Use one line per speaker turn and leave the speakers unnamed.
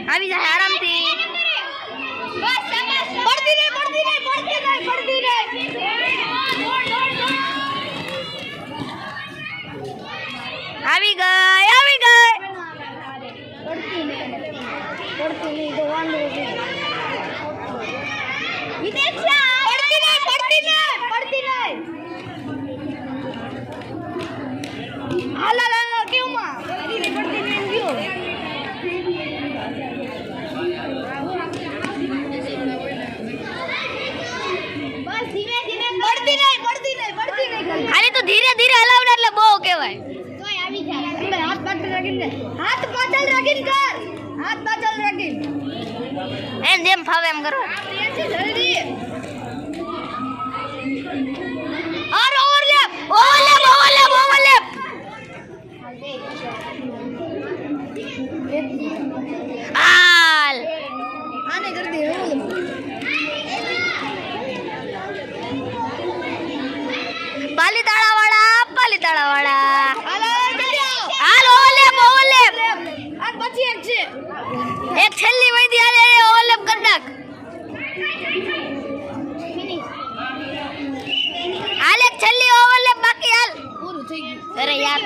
આવી જાય આરામથી બસ પડતી નહીં આવી ગઈ પડતી નહીં તો વાંધો પડતી નહીં હાલા કેવમાં પડતી નહીં ગયો બસ ધીમે પડતી નહીં ખાલી તો ધીરે ધીરે હલાવડ એટલે બહુ કહેવાય તોય આવી જાય હાથ પાછળ રાખીને કર હાથ પાછળ રાખીને એમ જેમ ફાવે એમ કરો જલ્દી और ओवरलैप आल आने कर दे पालीताड़ा वाला हालो जल्दी आओ ओवरलैप આ પછી એક છે એક છેલ્લી વઈથી આલે ઓવરલેપ કર નાખ હાલ એક છેલ્લી ઓવરલેપ બાકી હાલ પૂરું થઈ ગયું અરે યાર